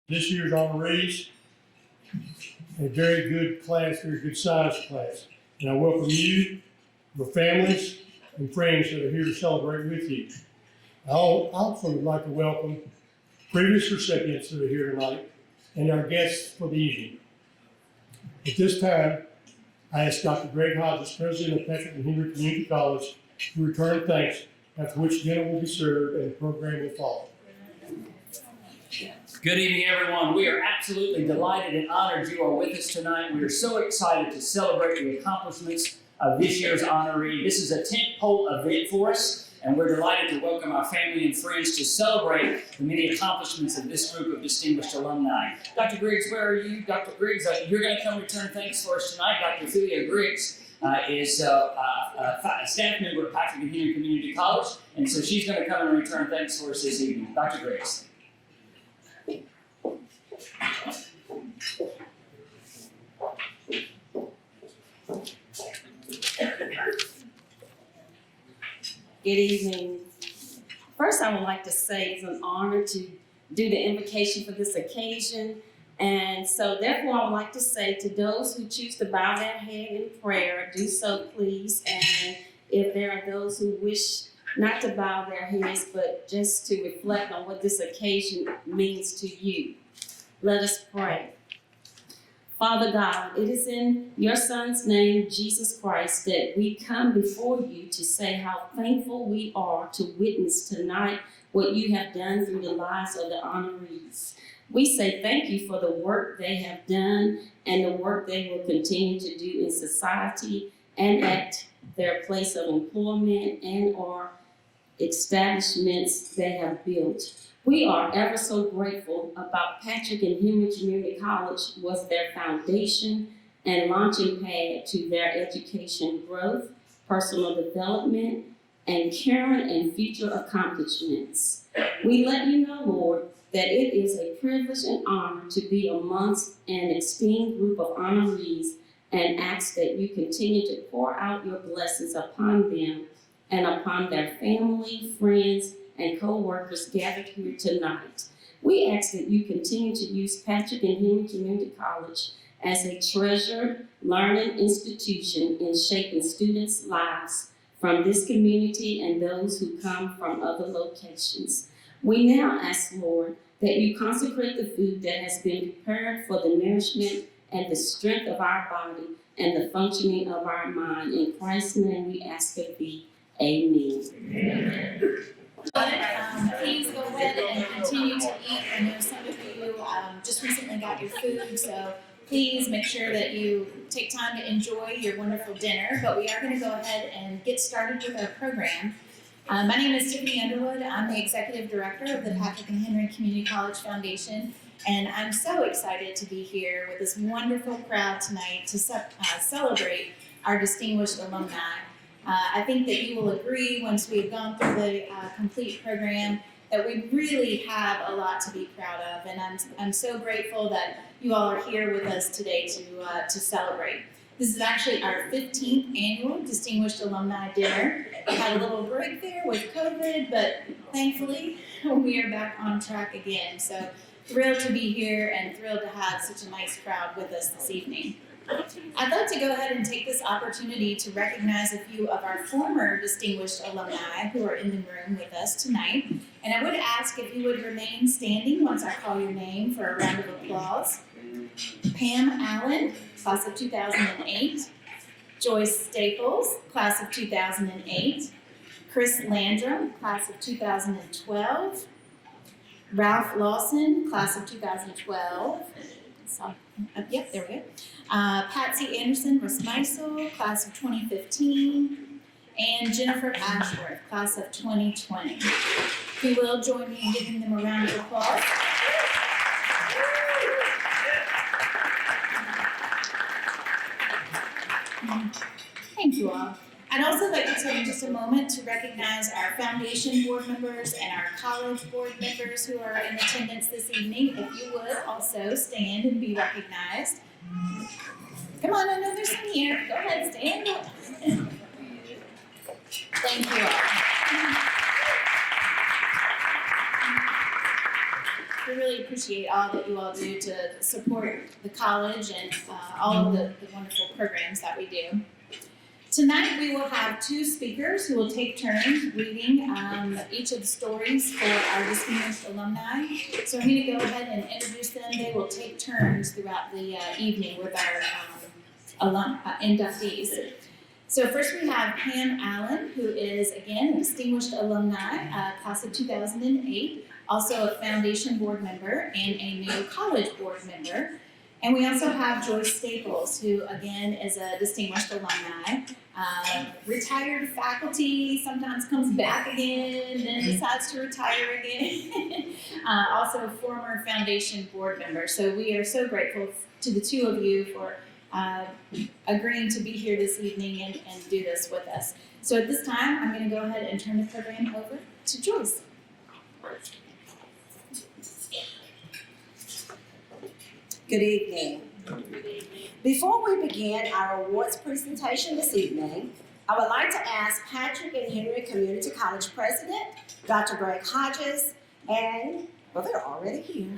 This year's honorees, a very good class, very good sized class. And I welcome you, your families, and friends that are here to celebrate with you. I also would like to welcome previous recipients that are here tonight and our guests for the evening. At this time, I ask Dr. Greg Hodges, President of Patrick and Henry Community College, to return thanks, after which dinner will be served and the program will follow. Good evening, everyone. We are absolutely delighted and honored you are with us tonight. We are so excited to celebrate the accomplishments of this year's honoree. This is a tentpole event for us, and we're delighted to welcome our family and friends to celebrate the many accomplishments of this group of distinguished alumni. Dr. Griggs, where are you? Dr. Griggs, you're going to come return thanks for us tonight. Dr. Ophelia Griggs is a staff member of Patrick and Henry Community College, and so she's going to come and return thanks for us this evening. Dr. Griggs. Good evening. First, I would like to say it's an honor to do the invocation for this occasion. And so therefore, I would like to say to those who choose to bow their head in prayer, do so please. And if there are those who wish not to bow their heads, but just to reflect on what this occasion means to you, let us pray. Father God, it is in your Son's name, Jesus Christ, that we come before you to say how thankful we are to witness tonight what you have done through the lives of the honorees. We say thank you for the work they have done and the work they will continue to do in society and at their place of employment and or establishments they have built. We are ever so grateful about Patrick and Henry Community College was their foundation and launching pad to their education growth, personal development, and current and future accomplishments. We let you know, Lord, that it is a privilege and honor to be amongst an esteemed group of honorees and ask that you continue to pour out your blessings upon them and upon their family, friends, and co-workers gathered here tonight. We ask that you continue to use Patrick and Henry Community College as a treasured learning institution in shaping students' lives from this community and those who come from other locations. We now ask, Lord, that you consecrate the food that has been prepared for the nourishment and the strength of our body and the functioning of our mind. In Christ's name we ask of thee. Amen. Amen. Please go ahead and continue to eat. I know some of you just recently got your food, so please make sure that you take time to enjoy your wonderful dinner. But we are going to go ahead and get started with our program. My name is Tiffany Underwood. I'm the Executive Director of the Patrick and Henry Community College Foundation, and I'm so excited to be here with this wonderful crowd tonight to celebrate our distinguished alumni. I think that you will agree once we've gone through the complete program that we really have a lot to be proud of, and I'm so grateful that you all are here with us today to celebrate. This is actually our 15th annual Distinguished Alumni Dinner. We had a little break there with COVID, but thankfully we are back on track again. So thrilled to be here and thrilled to have such a nice crowd with us this evening. I'd like to go ahead and take this opportunity to recognize a few of our former distinguished alumni who are in the room with us tonight. And I would ask if you would remain standing once I call your name for a round of applause. Pam Allen, class of 2008. Joyce Staples, class of 2008. Chris Landrum, class of 2012. Ralph Lawson, class of 2012. Yep, there we go. Patsy Anderson Rasmeisel, class of 2015, and Jennifer Ashworth, class of 2020. If you will, join me in giving them a round of applause. Thank you all. I'd also like to take just a moment to recognize our foundation board members and our college board members who are in attendance this evening. If you would also stand and be recognized. Come on, I know there's some here. Go ahead, stand up. Thank you all. we really appreciate all that you all do to support the college and all of the wonderful programs that we do. Tonight we will have two speakers who will take turns reading each of the stories for our distinguished alumni. So I'm going to go ahead and introduce them. They will take turns throughout the evening with our inductees. So first we have Pam Allen, who is, again, a distinguished alumni, class of 2008, also a foundation board member and a new college board member. And we also have Joyce Staples, who, again, is a distinguished alumni, retired faculty, sometimes comes back again, then decides to retire again, also a former foundation board member. So we are so grateful to the two of you for agreeing to be here this evening and do this with us. So at this time, I'm going to go ahead and turn the program over to Joyce. Good evening. Before we begin our awards presentation this evening, I would like to ask Patrick and Henry Community College President, Dr. Greg Hodges, and, well, they're already here.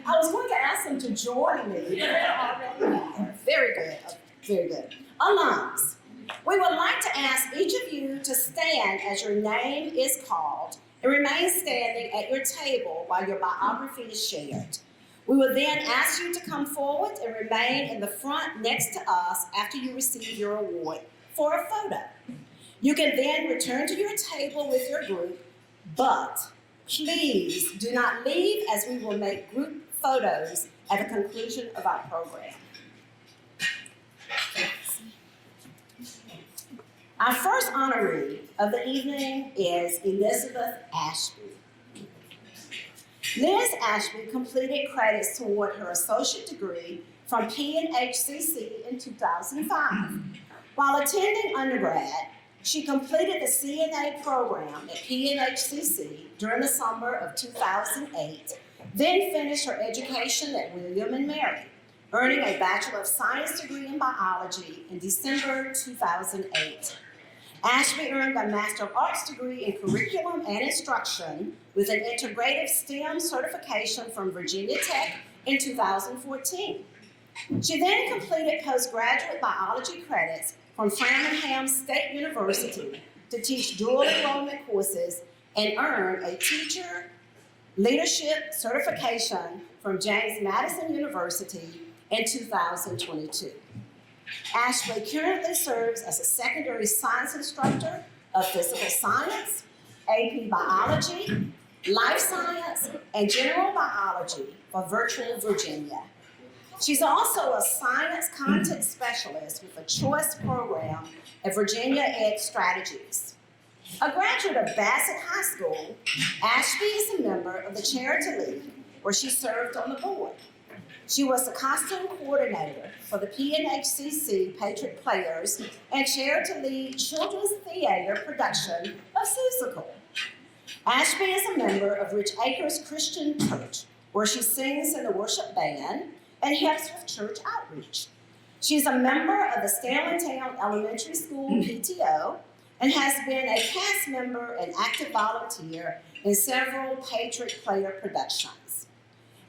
I was going to ask them to join me, but they're already here. Very good, very good. Alums, we would like to ask each of you to stand as your name is called and remain standing at your table while your biography is shared. We will then ask you to come forward and remain in the front next to us after you receive your award for a photo. You can then return to your table with your group, but please do not leave as we will make group photos at the conclusion of our program. Our first honoree of the evening is Elizabeth Ashby. Liz Ashby completed credits toward her associate degree from P&HCC in 2005. While attending undergrad, she completed the CNA program at P&HCC during the summer of 2008, then finished her education at William & Mary, earning a Bachelor of Science degree in biology in December 2008. Ashby earned a Master of Arts degree in Curriculum and Instruction with an Integrative STEM certification from Virginia Tech in 2014. She then completed postgraduate biology credits from Framingham State University to teach dual enrollment courses and earned a Teacher Leadership certification from James Madison University in 2022. Ashley currently serves as a secondary science instructor of physical science, AP biology, life science, and general biology for Virtual Virginia. She's also a science content specialist with a choice program at Virginia Ed Strategies. A graduate of Bassett High School, Ashby is a member of the Charity League, where she served on the board. She was the costume coordinator for the P&HCC Patriot Players and Charity League Children's Theater production of Seussical. Ashby is a member of Rich Acres Christian Church, where she sings in the worship band and helps with church outreach. She's a member of the Stanleytown Elementary School PTO and has been a cast member and active volunteer in several Patriot Player productions.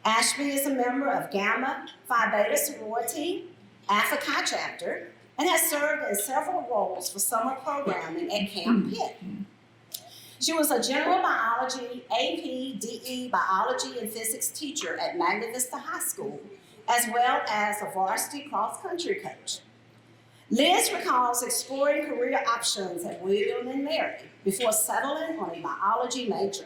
Ashby is a member of Gamma Phi Beta sorority, Alpha Chi chapter, and has served in several roles for summer programming at Camp Pitt. She was a general biology, AP, DE, biology, and physics teacher at Magna Vista High School, as well as a varsity cross-country coach. Liz recalls exploring career options at William & Mary before settling on a biology major.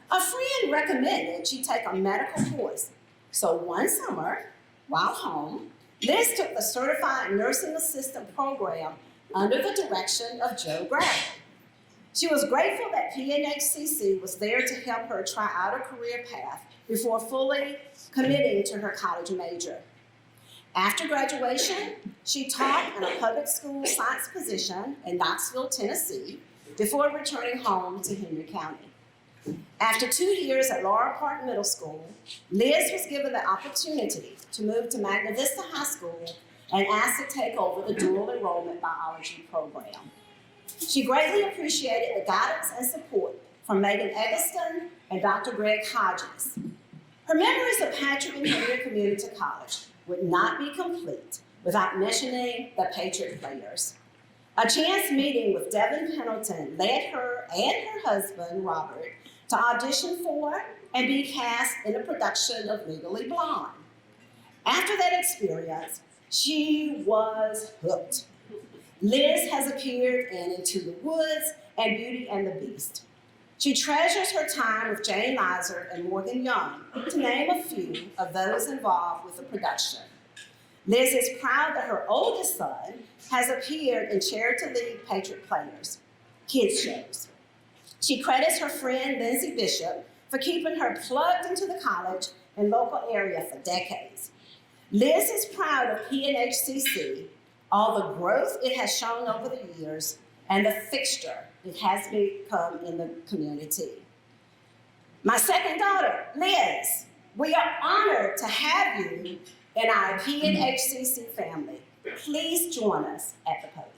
A friend recommended she take a medical course, so one summer, while home, Liz took the Certified Nursing Assistant program under the direction of Joe Gravel. She was grateful that P&HCC was there to help her try out a career path before fully committing to her college major. After graduation, she taught in a public school science position in Knoxville, Tennessee, before returning home to Henry County. After 2 years at Laurel Park Middle School, Liz was given the opportunity to move to Magna Vista High School and asked to take over the dual enrollment biology program. She greatly appreciated the guidance and support from Megan Eggleston and Dr. Greg Hodges. Her memories of Patrick and Henry Community College would not be complete without mentioning the Patriot Players. A chance meeting with Devin Pendleton led her and her husband, Robert, to audition for and be cast in a production of Legally Blonde. After that experience, she was hooked. Liz has appeared in Into the Woods and Beauty and the Beast. She treasures her time with Jane Lizer and Morgan Young, to name a few of those involved with the production. Liz is proud that her oldest son has appeared in Charity League Patriot Players kids shows. She credits her friend Lindsay Bishop for keeping her plugged into the college and local area for decades. Liz is proud of P&HCC, all the growth it has shown over the years, and the fixture it has become in the community. My second daughter, Liz, we are honored to have you in our P&HCC family. Please join us at the podium.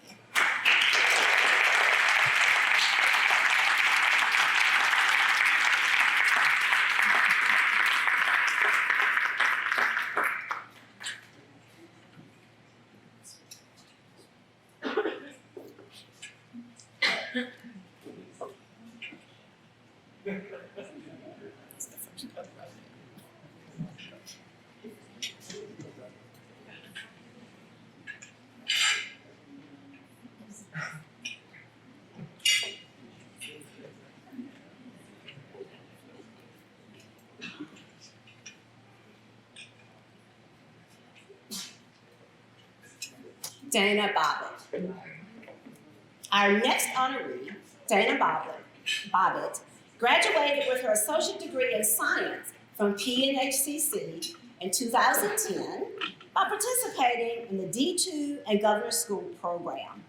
Dana Bobbitt. Our next honoree, Dana Bobbitt, graduated with her associate degree in science from P&HCC in 2010 by participating in the D2 and Governor School program.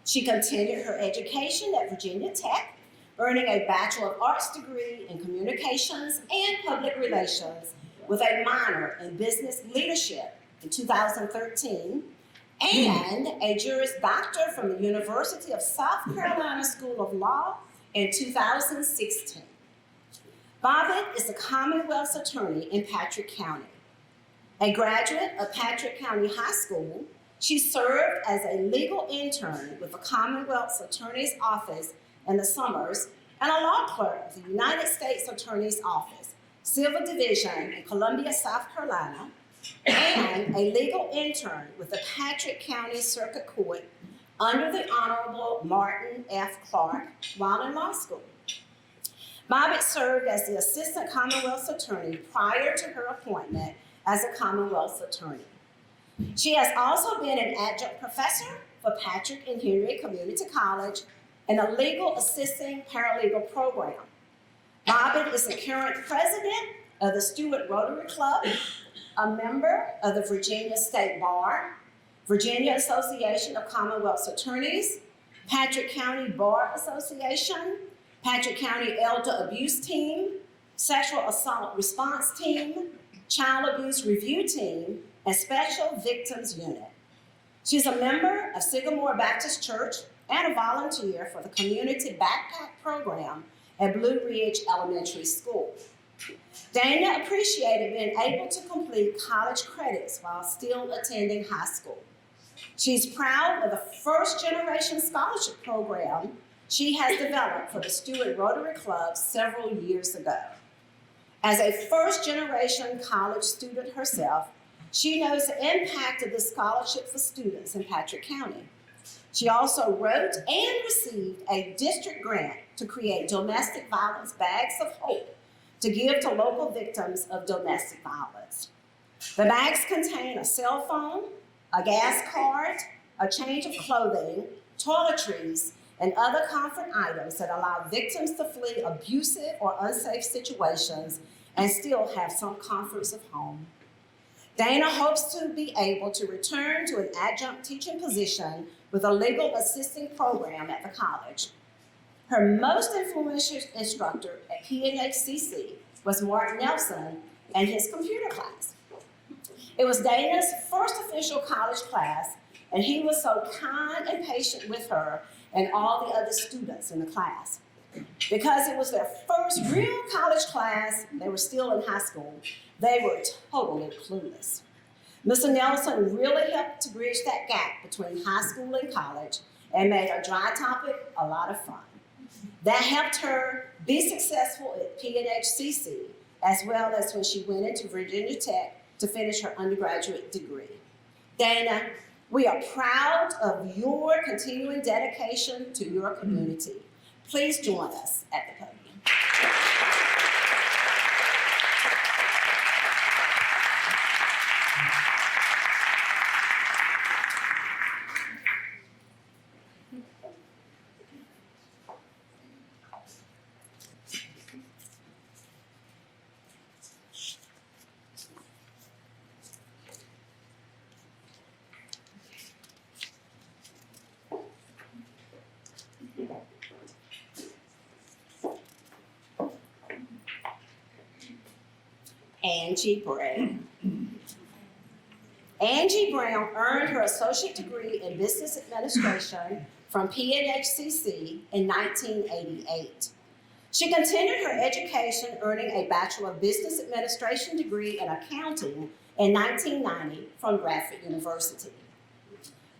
She continued her education at Virginia Tech, earning a Bachelor of Arts degree in Communications and Public Relations with a minor in Business Leadership in 2013, and a Juris Doctor from the University of South Carolina School of Law in 2016. Bobbitt is a Commonwealth's attorney in Patrick County. A graduate of Patrick County High School, she served as a legal intern with the Commonwealth's Attorney's Office in the summers and a law clerk of the United States Attorney's Office, Civil Division in Columbia, South Carolina, and a legal intern with the Patrick County Circuit Court under the Honorable Martin F. Clark while in law school. Bobbitt served as the Assistant Commonwealth's Attorney prior to her appointment as a Commonwealth's Attorney. She has also been an adjunct professor for Patrick and Henry Community College in the Legal Assisting Paralegal Program. Bobbitt is the current president of the Stewart Rotary Club, a member of the Virginia State Bar, Virginia Association of Commonwealth's Attorneys, Patrick County Bar Association, Patrick County Elder Abuse Team, Sexual Assault Response Team, Child Abuse Review Team, and Special Victims Unit. She's a member of Sycamore Baptist Church and a volunteer for the Community Backpack Program at Blue Ridge Elementary School. Dana appreciated being able to complete college credits while still attending high school. She's proud of the first-generation scholarship program she has developed for the Stewart Rotary Club several years ago. As a first-generation college student herself, she knows the impact of the scholarship for students in Patrick County. She also wrote and received a district grant to create domestic violence bags of hope to give to local victims of domestic violence. The bags contain a cell phone, a gas card, a change of clothing, toiletries, and other comfort items that allow victims to flee abusive or unsafe situations and still have some comforts of home. Dana hopes to be able to return to an adjunct teaching position with a legal assisting program at the college. Her most influential instructor at P&HCC was Mark Nelson and his computer class. It was Dana's first official college class, and he was so kind and patient with her and all the other students in the class. Because it was their first real college class, they were still in high school, they were totally clueless. Mr. Nelson really helped to bridge that gap between high school and college and made a dry topic a lot of fun. That helped her be successful at P&HCC, as well as when she went into Virginia Tech to finish her undergraduate degree. Dana, we are proud of your continuing dedication to your community. Please join us at the podium. Angie Brown. Angie Brown earned her associate degree in business administration from P&HCC in 1988. She continued her education, earning a Bachelor of Business Administration degree in accounting in 1990 from Bradford University.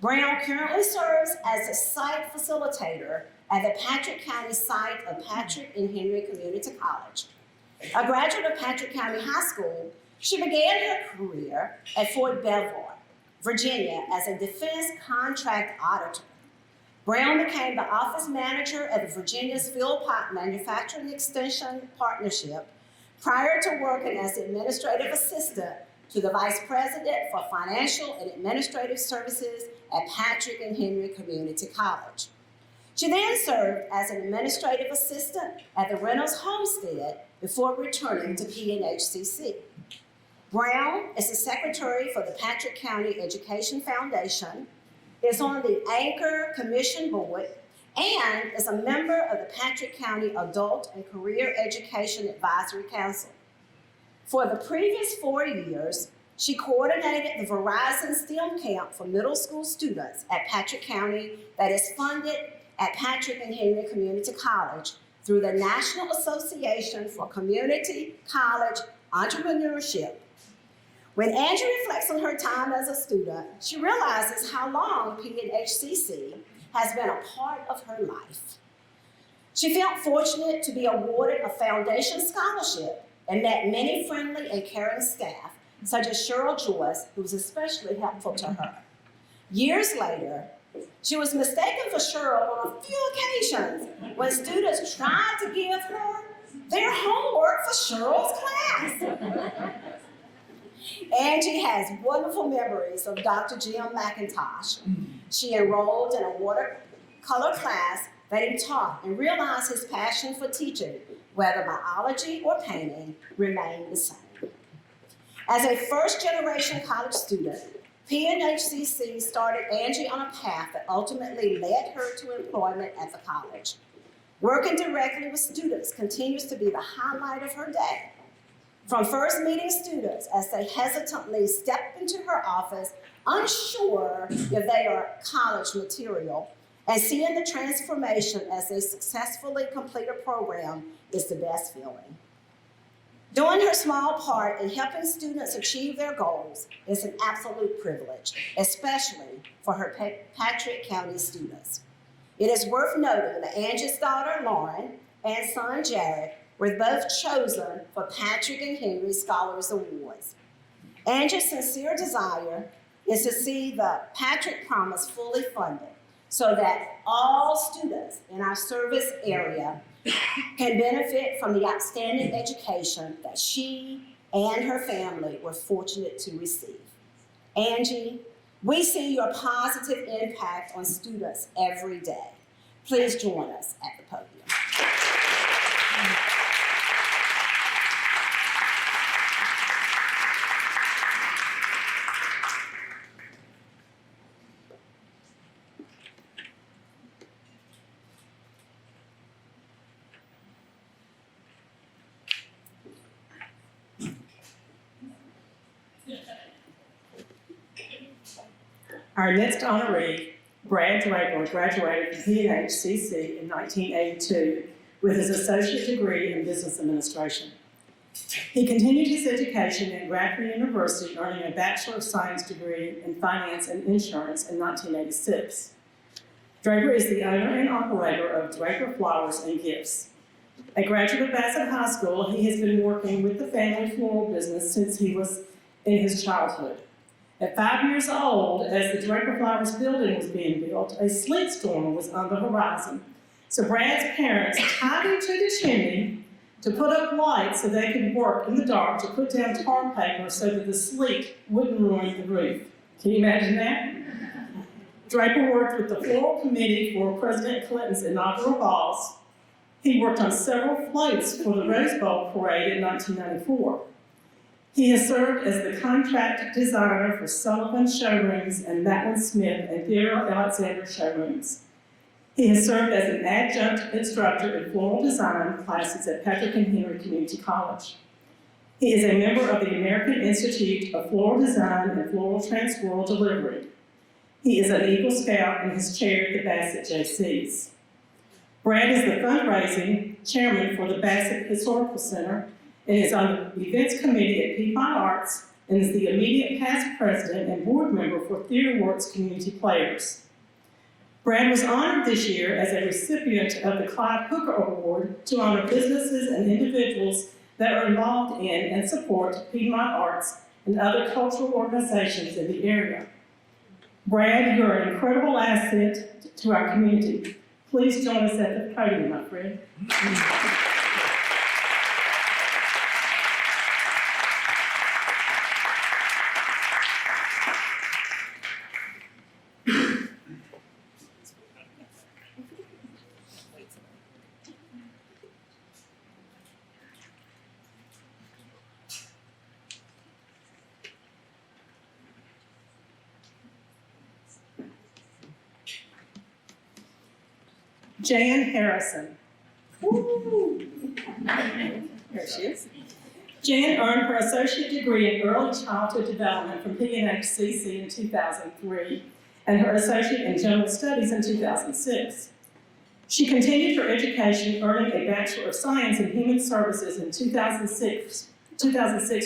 Brown currently serves as a site facilitator at the Patrick County site of Patrick and Henry Community College. A graduate of Patrick County High School, she began her career at Fort Belvoir, Virginia, as a defense contract auditor. Brown became the office manager at the Virginia's Philpott Manufacturing Extension Partnership prior to working as administrative assistant to the Vice President for Financial and Administrative Services at Patrick and Henry Community College. She then served as an administrative assistant at the Reynolds Homestead before returning to P&HCC. Brown is the secretary for the Patrick County Education Foundation, is on the Anchor Commission Board, and is a member of the Patrick County Adult and Career Education Advisory Council. For the previous 4 years, she coordinated the Verizon STEM Camp for middle school students at Patrick County that is funded at Patrick and Henry Community College through the National Association for Community College Entrepreneurship. When Angie reflects on her time as a student, she realizes how long P&HCC has been a part of her life. She felt fortunate to be awarded a foundation scholarship and met many friendly and caring staff, such as Cheryl Joyce, who was especially helpful to her. Years later, she was mistaken for Cheryl on a few occasions when students tried to give her their homework for Cheryl's class. Angie has wonderful memories of Dr. Jim McIntosh. She enrolled in a watercolor class that he taught and realized his passion for teaching, whether biology or painting, remained the same. As a first-generation college student, P&HCC started Angie on a path that ultimately led her to employment at the college. Working directly with students continues to be the highlight of her day. From first meeting students as they hesitantly step into her office, unsure if they are college material, and seeing the transformation as they successfully complete a program is the best feeling. Doing her small part in helping students achieve their goals is an absolute privilege, especially for her Patrick County students. It is worth noting that Angie's daughter, Lauren, and son, Jared, were both chosen for Patrick and Henry Scholars Awards. Angie's sincere desire is to see the Patrick Promise fully funded so that all students in our service area can benefit from the outstanding education that she and her family were fortunate to receive. Angie, we see your positive impact on students every day. Please join us at the podium. Our next honoree, Brad Draper, graduated from P&HCC in 1982 with his associate degree in business administration. He continued his education at Radford University, earning a Bachelor of Science degree in Finance and Insurance in 1986. Draper is the owner and operator of Draper Flowers and Gifts. A graduate of Bassett High School, he has been working with the family floral business since he was in his childhood. At 5 years old, as the Draper Flowers building was being built, a sleet storm was on the horizon. So Brad's parents tied him to the chimney to put up lights so they could work in the dark to put down tar paper so that the sleet wouldn't ruin the roof. Can you imagine that? Draper worked with the floral committee for President Clinton's inaugural balls. He worked on several floats for the Rose Bowl parade in 1994. He has served as the contract designer for Sullivan Showrooms and Matlin Smith and Theodore Alexander Showrooms. He has served as an adjunct instructor in floral design classes at Patrick and Henry Community College. He is a member of the American Institute of Floral Design and Floral Transworld Delivery. He is an Eagle Scout and has chaired the Bassett JCs. Brad is the fundraising chairman for the Bassett Historical Center and is on the events committee at Piedmont Arts and is the immediate past president and board member for Theater Works Community Players. Brad was honored this year as a recipient of the Clyde Hooker Award to honor businesses and individuals that are involved in and support Piedmont Arts and other cultural organizations in the area. Brad, you're an incredible asset to our community. Please join us at the podium, my friend. Jan Harrison. Woo. There she is. Jan earned her associate degree in early childhood development from P&HCC in 2003 and her associate in general studies in 2006. She continued her education, earning a Bachelor of Science in Human Services in 2006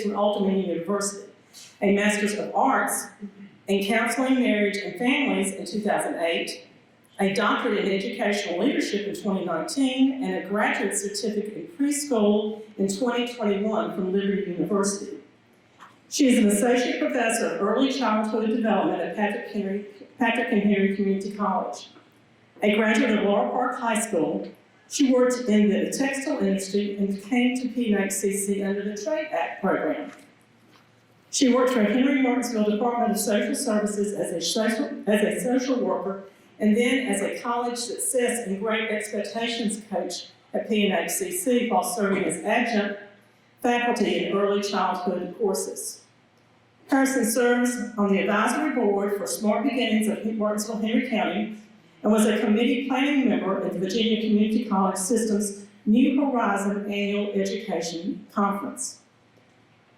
from Ultimate University, a Master's of Arts in Counseling, Marriage, and Families in 2008, a doctorate in educational leadership in 2019, and a graduate certificate in preschool in 2021 from Liberty University. She is an associate professor of early childhood development at Patrick and Henry Community College. A graduate of Laurel Park High School, she worked in the textile industry and came to P&HCC under the Trade Act program. She worked for Henry Martinsville Department of Social Services as a social worker and then as a college success and great expectations coach at P&HCC while serving as adjunct faculty in early childhood courses. Harrison serves on the advisory board for Smart Beginnings of Martinsville, Henry County, and was a committee planning member at the Virginia Community College System's New Horizon Annual Education Conference.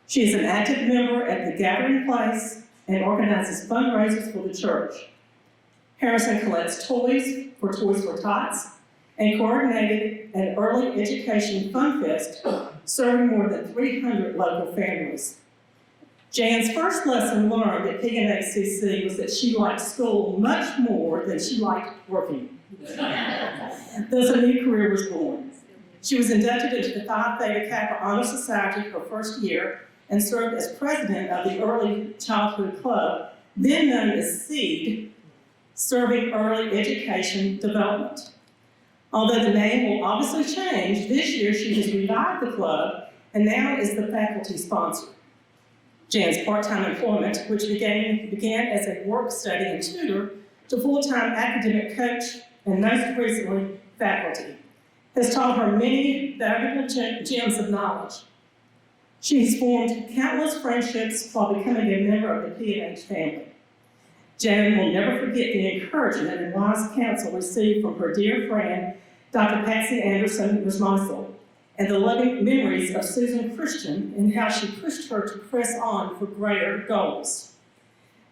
She is an active member at the Gathering Place and organizes fundraisers for the church. Harrison collects toys for Toys for Tots and coordinated an early education fun fest serving more than 300 local families. Jan's first lesson learned at P&HCC was that she liked school much more than she liked working. Thus a new career was born. She was inducted into the Phi Theta Kappa Honor Society her first year and served as president of the Early Childhood Club, then known as SEED, serving early education development. Although the name will obviously change, this year she has revived the club and now is the faculty sponsor. Jan's part-time employment, which began as a work study and tutor, to full-time academic coach and most recently faculty, has taught her many valuable gems of knowledge. She has formed countless friendships while becoming a member of the P&H family. Jan will never forget the encouragement and wise counsel received from her dear friend, Dr. Patsy Anderson Rosmosel, and the loving memories of Susan Christian and how she pushed her to press on for greater goals.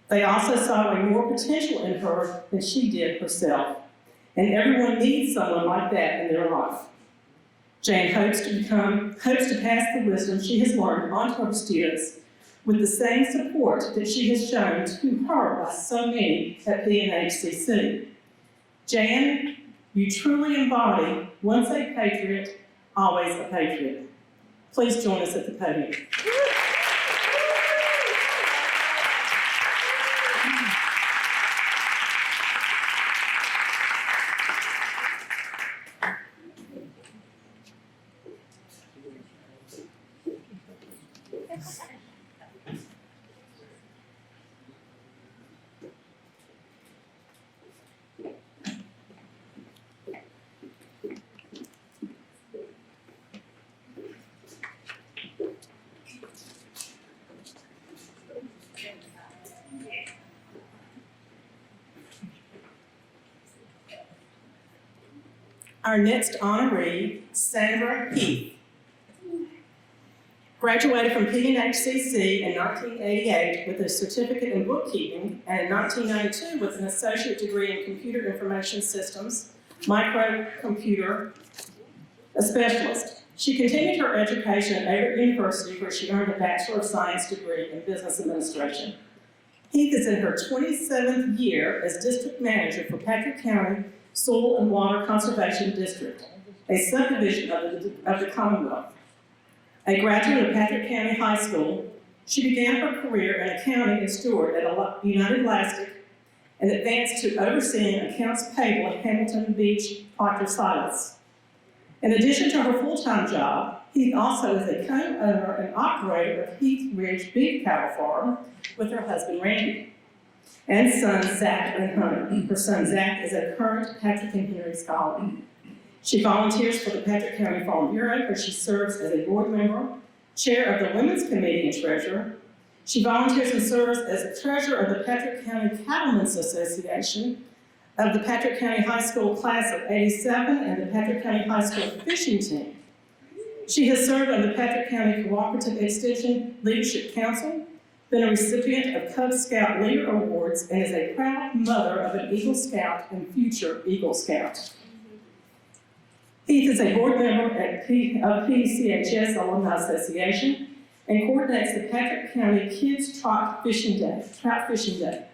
They also saw a more potential in her than she did herself, and everyone needs someone like that in their life. Jan hopes to pass the wisdom she has learned on to her students with the same support that she has shown to her by so many at P&HCC. Jan, you truly embody once a patriot, always a patriot. Please join us at the podium. Our next honoree, Sandra Heath. Graduated from P&HCC in 1988 with a certificate in bookkeeping and in 1992 with an associate degree in computer information systems, microcomputer, a specialist. She continued her education at Everett University where she earned a Bachelor of Science degree in Business Administration. Heath is in her 27th year as District Manager for Patrick County Soil and Water Conservation District, a subdivision of the Commonwealth. A graduate of Patrick County High School, she began her career in accounting and steward at United Elastic and advanced to overseeing accounts payable at Hamilton Beach Proctor Silas. In addition to her full-time job, Heath also is a co-owner and operator of Heath Ridge Beef Cattle Farm with her husband Randy and sons Zach and Hunter. Her son Zach is a current Patrick and Henry Scholar. She volunteers for the Patrick County Farm Bureau where she serves as a board member, chair of the Women's Committee and treasurer. She volunteers and serves as the treasurer of the Patrick County Cattlemen's Association, of the Patrick County High School class of '87 and the Patrick County High School fishing team. She has served on the Patrick County Cooperative Extension Leadership Council, been a recipient of Cub Scout Leader Awards, and is a proud mother of an Eagle Scout and future Eagle Scout. Heath is a board member of P&HCC Alumni Association and coordinates the Patrick County Kids Trout Fishing Day.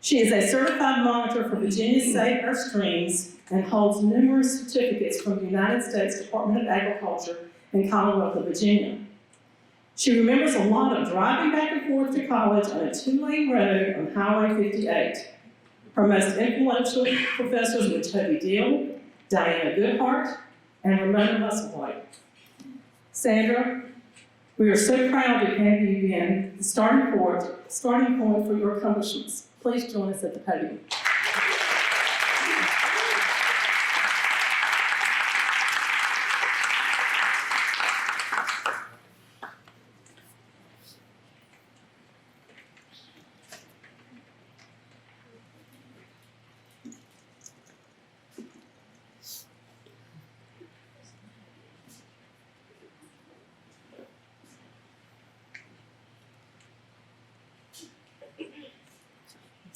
She is a certified monitor for Virginia State Earth Streams and holds numerous certificates from the United States Department of Agriculture and Commonwealth of Virginia. She remembers a lot of driving back and forth to college on a 2-lane road on Highway 58. Her most influential professors were Toby Deal, Diana Goodhart, and Ramona Musselwhite. Sandra, we are so proud to have you be the starting point for your accomplishments. Please join us at the podium.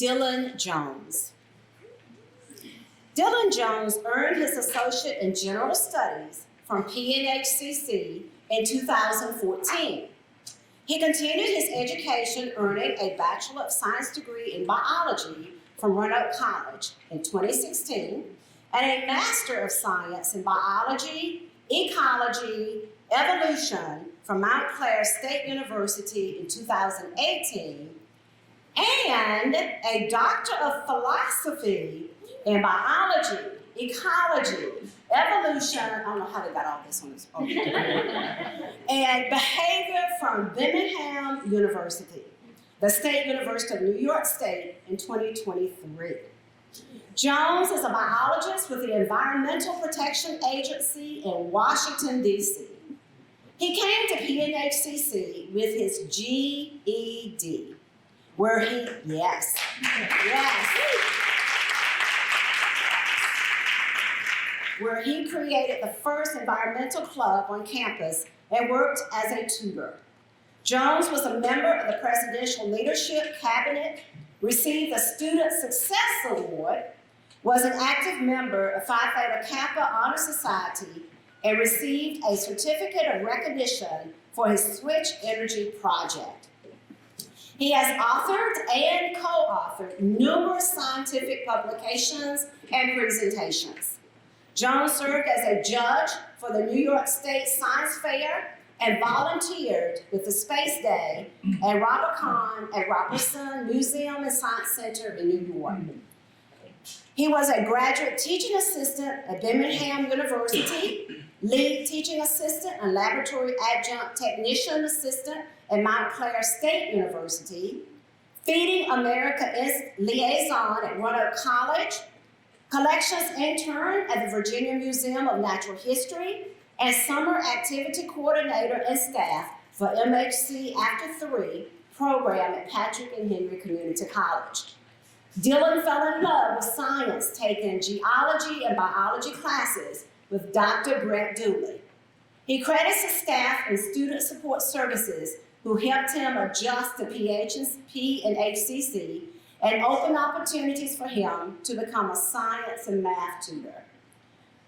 Dylan Jones. Dylan Jones earned his associate in general studies from P&HCC in 2014. He continued his education earning a Bachelor of Science degree in biology from Roanoke College in 2016 and a Master of Science in biology, ecology, evolution from Mount Clair State University in 2018 and a Doctor of Philosophy in biology, ecology, evolution, I don't know how they got all this on this, and behavior from Birmingham University, the State University of New York State in 2023. Jones is a biologist with the Environmental Protection Agency in Washington, D.C. He came to P&HCC with his GED, where he, yes, where he created the first environmental club on campus and worked as a tutor. Jones was a member of the Presidential Leadership Cabinet, received the Student Success Award, was an active member of Phi Theta Kappa Honor Society, and received a certificate of recognition for his Switch Energy project. He has authored and co-authored numerous scientific publications and presentations. John served as a judge for the New York State Science Fair and volunteered with the Space Day at Robert Kahn at Robertson Museum and Science Center in New York. He was a graduate teaching assistant at Birmingham University, lead teaching assistant and laboratory adjunct technician assistant at Montclair State University, Feeding America liaison at Roanoke College, collections intern at the Virginia Museum of Natural History, and summer activity coordinator and staff for MHC After 3 program at Patrick and Henry Community College. Dylan fell in love with science, taking geology and biology classes with Dr. Brett Dooley. He credits the staff and student support services who helped him adjust to P&HCC and open opportunities for him to become a science and math tutor.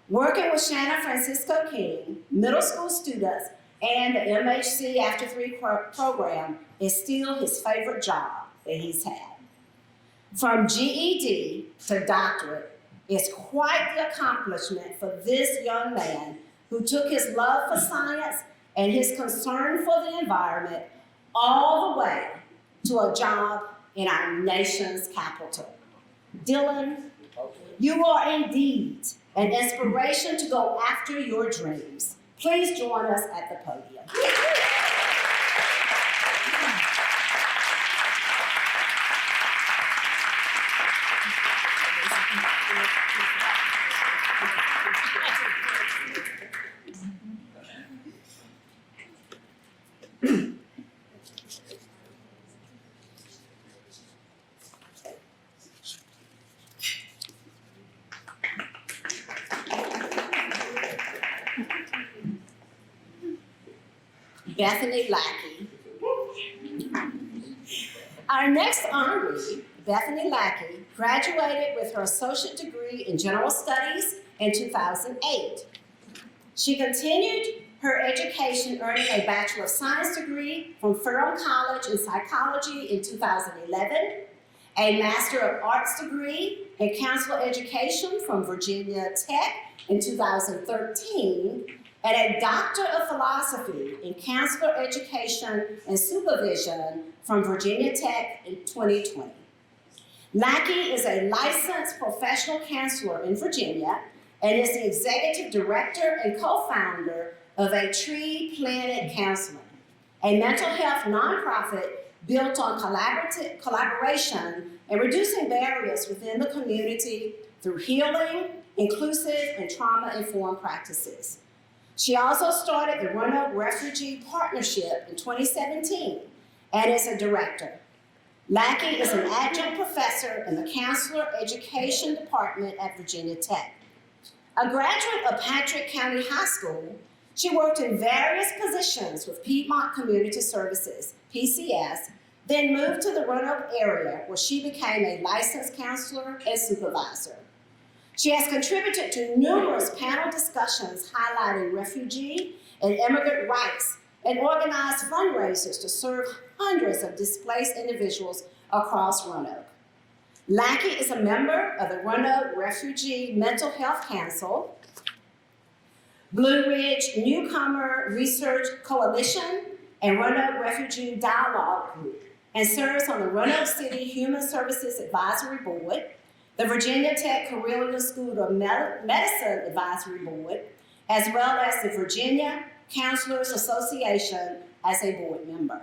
Working with Shannon Francisco King, middle school students, and the MHC After 3 program is still his favorite job that he's had. From GED to doctorate is quite the accomplishment for this young man who took his love for science and his concern for the environment all the way to a job in our nation's capital. Dylan, you are indeed an inspiration to go after your dreams. Please join us at the podium. Bethany Lackey. Our next honoree, Bethany Lackey, graduated with her associate degree in general studies in 2008. She continued her education, earning a Bachelor of Science degree from Ferrum College in psychology in 2011, a Master of Arts degree in counselor education from Virginia Tech in 2013, and a Doctor of Philosophy in Counselor Education and Supervision from Virginia Tech in 2020. Lackey is a licensed professional counselor in Virginia and is the executive director and co-founder of A Tree Planet Counseling, a mental health nonprofit built on collaboration and reducing barriers within the community through healing, inclusive, and trauma-informed practices. She also started the Roanoke Refugee Partnership in 2017 and is a director. Lackey is an adjunct professor in the Counselor Education Department at Virginia Tech. A graduate of Patrick County High School, she worked in various positions with Piedmont Community Services, PCS, then moved to the Roanoke area where she became a licensed counselor and supervisor. She has contributed to numerous panel discussions highlighting refugee and immigrant rights and organized fundraisers to serve hundreds of displaced individuals across Roanoke. Lackey is a member of the Roanoke Refugee Mental Health Council, Blue Ridge Newcomer Research Coalition, and Roanoke Refugee Dialogue Group, and serves on the Roanoke City Human Services Advisory Board, the Virginia Tech Carilion School of Medicine Advisory Board, as well as the Virginia Counselors Association as a board member.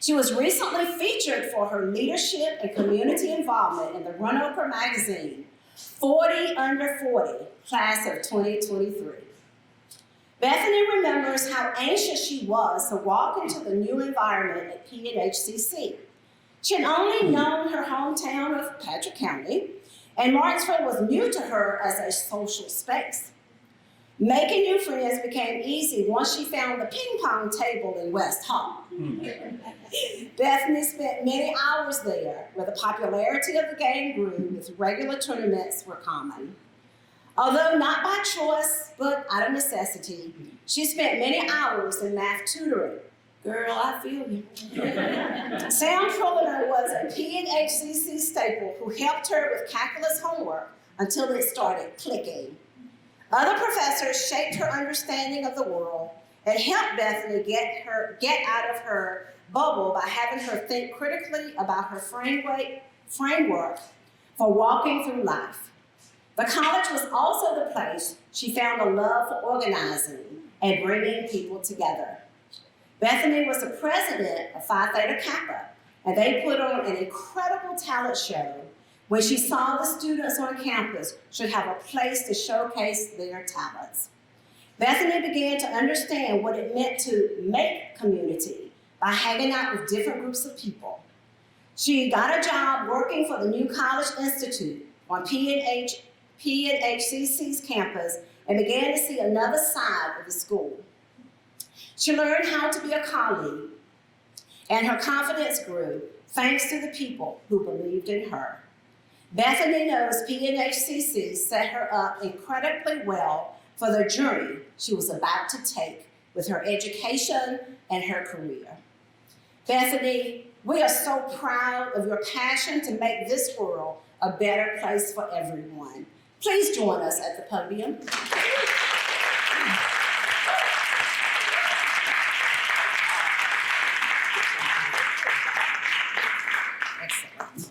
She was recently featured for her leadership and community involvement in the Roanoke magazine, 40 Under 40, class of 2023. Bethany remembers how anxious she was to walk into the new environment at P&HCC. She had only known her hometown of Patrick County, and Martinsville was new to her as a social space. Making new friends became easy once she found the ping pong table in West Hall. Bethany spent many hours there, where the popularity of the game grew as regular tournaments were common. Although not by choice, but out of necessity, she spent many hours in math tutoring. Girl, I feel you. Sam Prolino was a P&HCC staple who helped her with calculus homework until it started clicking. Other professors shaped her understanding of the world and helped Bethany get out of her bubble by having her think critically about her framework for walking through life. The college was also the place she found a love for organizing and bringing people together. Bethany was the president of Phi Theta Kappa, and they put on an incredible talent show when she saw the students on campus should have a place to showcase their talents. Bethany began to understand what it meant to make community by hanging out with different groups of people. She got a job working for the New College Institute on P&HCC's campus and began to see another side of the school. She learned how to be a colleague, and her confidence grew thanks to the people who believed in her. Bethany knows P&HCC set her up incredibly well for the journey she was about to take with her education and her career. Bethany, we are so proud of your passion to make this world a better place for everyone. Please join us at the podium. Excellent.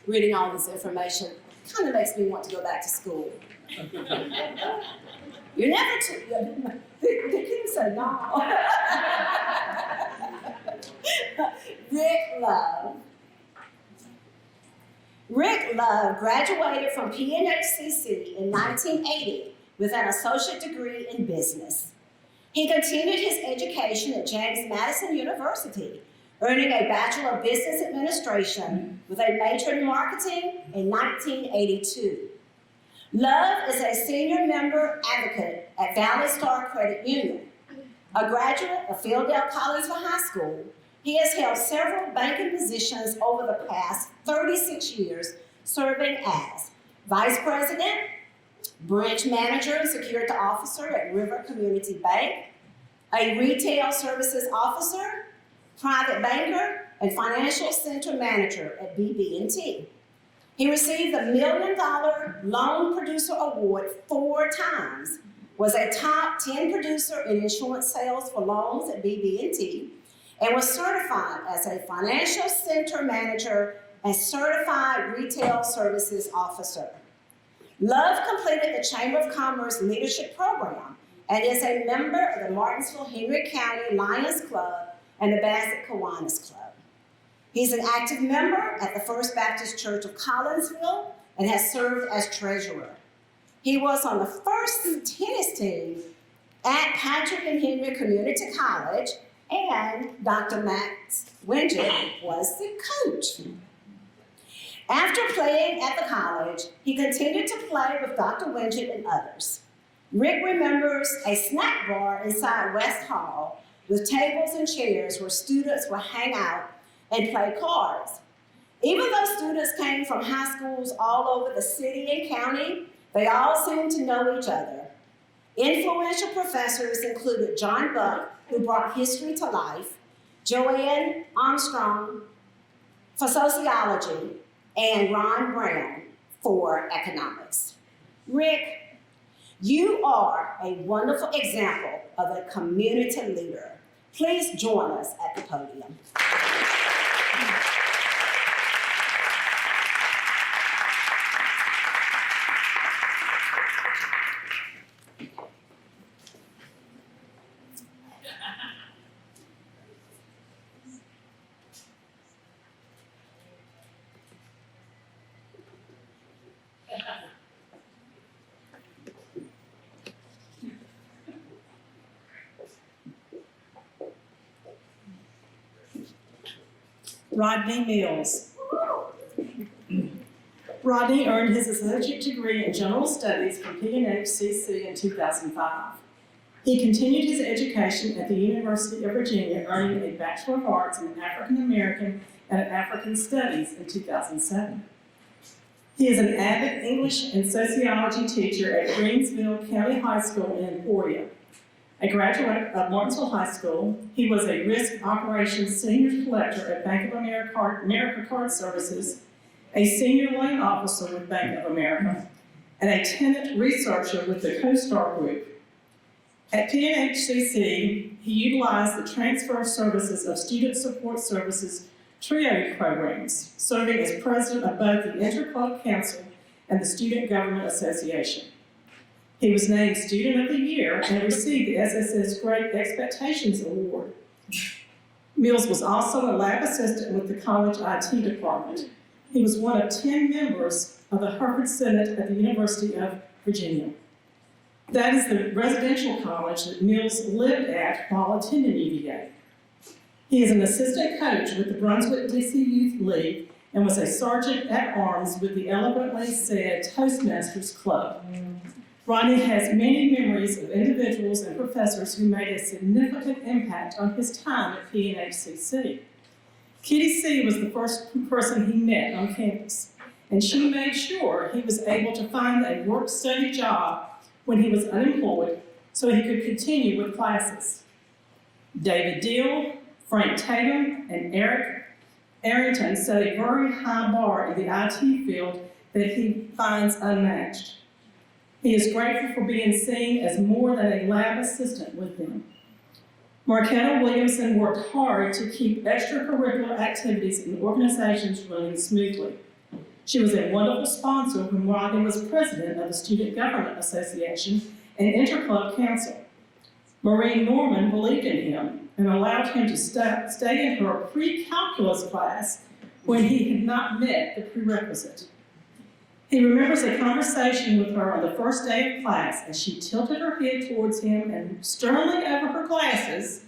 Reading all this information kind of makes me want to go back to school. You're never too, the kids say no. Rick Love graduated from P&HCC in 1980 with an associate degree in business. He continued his education at James Madison University, earning a Bachelor of Business Administration with a major in marketing in 1982. Love is a senior member advocate at Valley Star Credit Union. A graduate of Philadelphia Collinsville High School, he has held several banking positions over the past 36 years, serving as Vice President, Branch Manager and Security Officer at River Community Bank, a Retail Services Officer, Private Banker, and Financial Center Manager at BB&T. He received the $1 Million Loan Producer Award 4 times, was a top 10 producer in insurance sales for loans at BB&T, and was certified as a Financial Center Manager and Certified Retail Services Officer. Love completed the Chamber of Commerce Leadership Program and is a member of the Martinsville-Henry County Lions Club and the Bassett Kiwanis Club. He's an active member at the First Baptist Church of Collinsville and has served as treasurer. He was on the first tennis team at Patrick and Henry Community College, and Dr. Max Winget was the coach. After playing at the college, he continued to play with Dr. Winget and others. Rick remembers a snack bar inside West Hall with tables and chairs where students would hang out and play cards. Even though students came from high schools all over the city and county, they all seemed to know each other. Influential professors included John Buck, who brought history to life, Joanne Armstrong for sociology, and Ron Brown for economics. Rick, you are a wonderful example of a community leader. Please join us at the podium. Rodney Mills. Rodney earned his associate degree in general studies from P&HCC in 2005. He continued his education at the University of Virginia, earning a Bachelor of Arts in African American and African Studies in 2007. He is an avid English and sociology teacher at Greensville County High School in Emporia. A graduate of Martinsville High School, he was a risk operations senior collector at Bank of America Card Services, a senior loan officer with Bank of America, and a tenant researcher with the CoStar Group. At P&HCC, he utilized the transfer services of Student Support Services TRIO programs, serving as president of both the Interclub Council and the Student Government Association. He was named Student of the Year and received the SSS Great Expectations Award. Mills was also a lab assistant with the college IT department. He was one of 10 members of the Hereford Senate at the University of Virginia. That is the residential college that Mills lived at while attending UVA. He is an assistant coach with the Brunswick DC Youth League and was a sergeant at arms with the eloquently said Toastmasters Club. Rodney has many memories of individuals and professors who made a significant impact on his time at P&HCC. Kitty C was the first person he met on campus, and she made sure he was able to find a work-study job when he was unemployed so he could continue with classes. David Deal, Frank Tatum, and Eric Arrington set a very high bar in the IT field that he finds unmatched. He is grateful for being seen as more than a lab assistant with them. Marquetta Williamson worked hard to keep extracurricular activities and organizations running smoothly. She was a wonderful sponsor when Rodney was president of the Student Government Association and Interclub Council. Maureen Norman believed in him and allowed him to stay in her pre-calculus class when he had not met the prerequisite. He remembers a conversation with her on the first day of class as she tilted her head towards him and sternly over her glasses,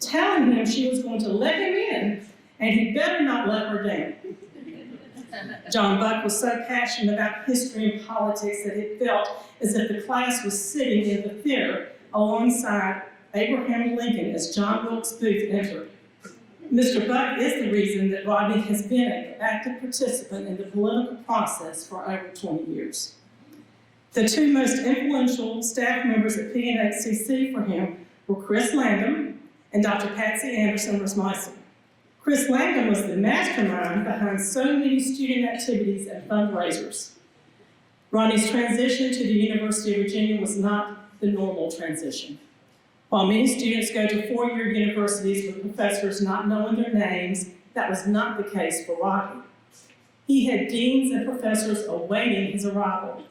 telling him she was going to let him in and he better not let her down. John Buck was so passionate about history and politics that it felt as if the class was sitting in the theater alongside Abraham Lincoln as John Wilkes Booth entered. Mr. Buck is the reason that Rodney has been an active participant in the political process for over 20 years. The two most influential staff members at P&HCC for him were Chris Landon and Dr. Patsy Anderson-Rosmeisel. Chris Landon was the mastermind behind so many student activities and fundraisers. Rodney's transition to the University of Virginia was not the normal transition. While many students go to four-year universities with professors not knowing their names, that was not the case for Rodney. He had deans and professors awaiting his arrival.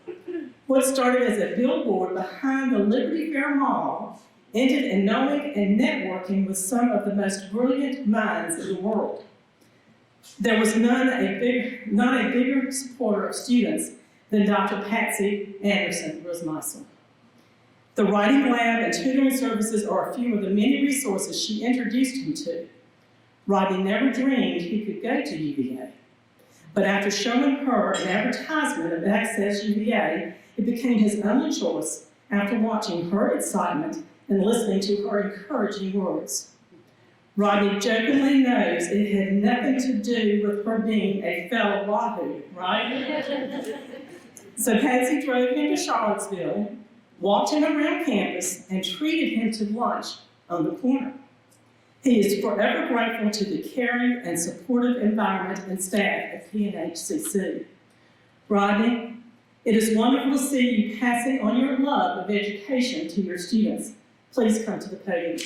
What started as a billboard behind the Liberty Fair Mall ended in knowing and networking with some of the most brilliant minds in the world. There was not a bigger supporter of students than Dr. Patsy Anderson-Rosmeisel. The writing lab and tutoring services are a few of the many resources she introduced him to. Rodney never dreamed he could go to UVA. But after showing her an advertisement of Access UVA, it became his only choice after watching her excitement and listening to her encouraging words. Rodney jokingly knows it had nothing to do with her being a fellow Wahoo, right? So Patsy drove him to Charlottesville, walked him around campus, and treated him to lunch on the corner. He is forever grateful to the caring and supportive environment and staff at P&HCC. Rodney, it is wonderful to see you passing on your love of education to your students. Please come to the podium.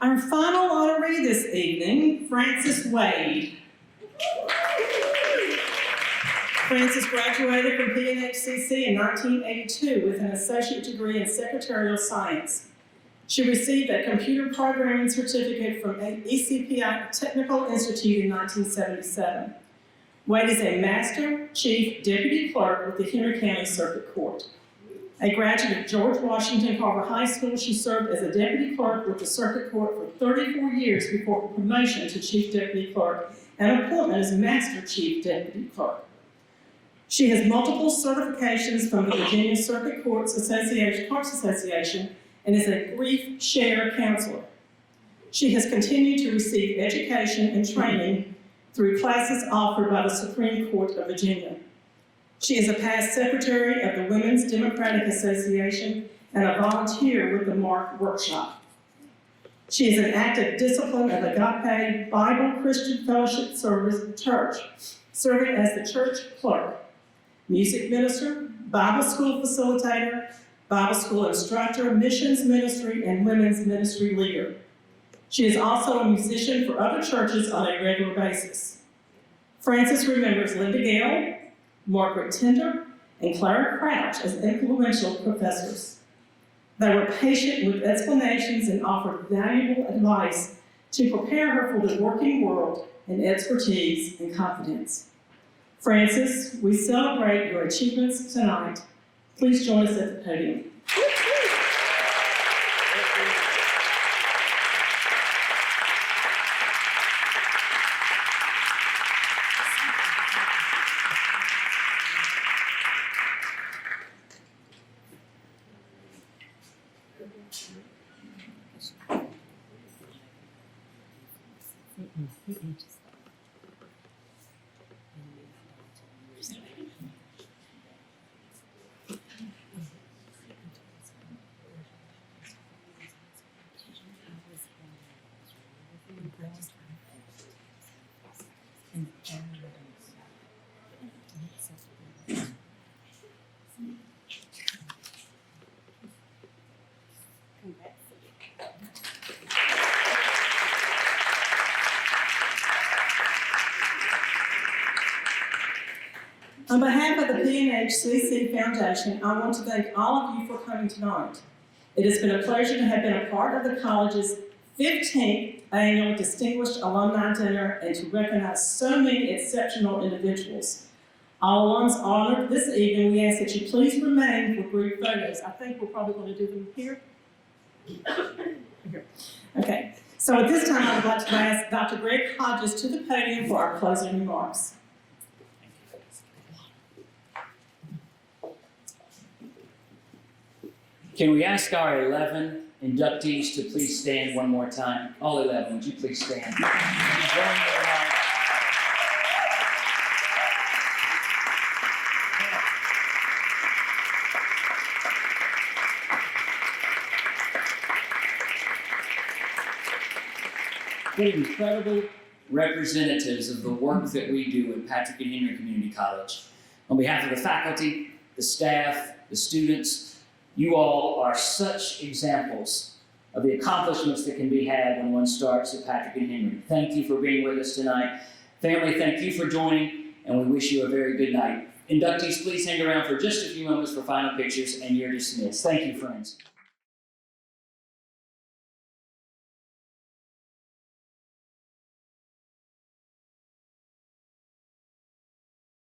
Our final honoree this evening, Francis Wade. Frances graduated from P&HCC in 1982 with an associate degree in secretarial science. She received a computer programming certificate from ECPI Technical Institute in 1977. Wade is a Master Chief Deputy Clerk with the Henry County Circuit Court. A graduate of George Washington Carver High School, she served as a Deputy Clerk with the Circuit Court for 34 years before promotion to Chief Deputy Clerk and appointment as Master Chief Deputy Clerk. She has multiple certifications from the Virginia Circuit Clerks Association and is a grief share counselor. She has continued to receive education and training through classes offered by the Supreme Court of Virginia. She is a past secretary of the Women's Democratic Association and a volunteer with the Mark Workshop. She is an active discipline of Agape Bible Christian Fellowship Church, serving as the church clerk, music minister, Bible school facilitator, Bible school instructor, missions ministry, and women's ministry leader. She is also a musician for other churches on a regular basis. Frances remembers Linda Gale, Margaret Tender, and Clara Crouch as influential professors. They were patient with explanations and offered valuable advice to prepare her for the working world in expertise and confidence. Frances, we celebrate your achievements tonight. Please join us at the podium. On behalf of the P&HCC Foundation, I want to thank all of you for coming tonight. It has been a pleasure to have been a part of the college's 15th annual Distinguished Alumni Dinner and to recognize so many exceptional individuals. All alums honored this evening, we ask that you please remain for group photos. I think we're probably going to do them here. Okay, so at this time I would like to ask Dr. Greg Hodges to the podium for our closing remarks. Can we ask our 11 inductees to please stand one more time? All 11, would you please stand? What incredible representatives of the work that we do at Patrick and Henry Community College. On behalf of the faculty, the staff, the students, you all are such examples of the accomplishments that can be had when one starts at Patrick and Henry. Thank you for being with us tonight. Family, thank you for joining, and we wish you a very good night. Inductees, please hang around for just a few moments for final pictures, and you're dismissed. Thank you, friends.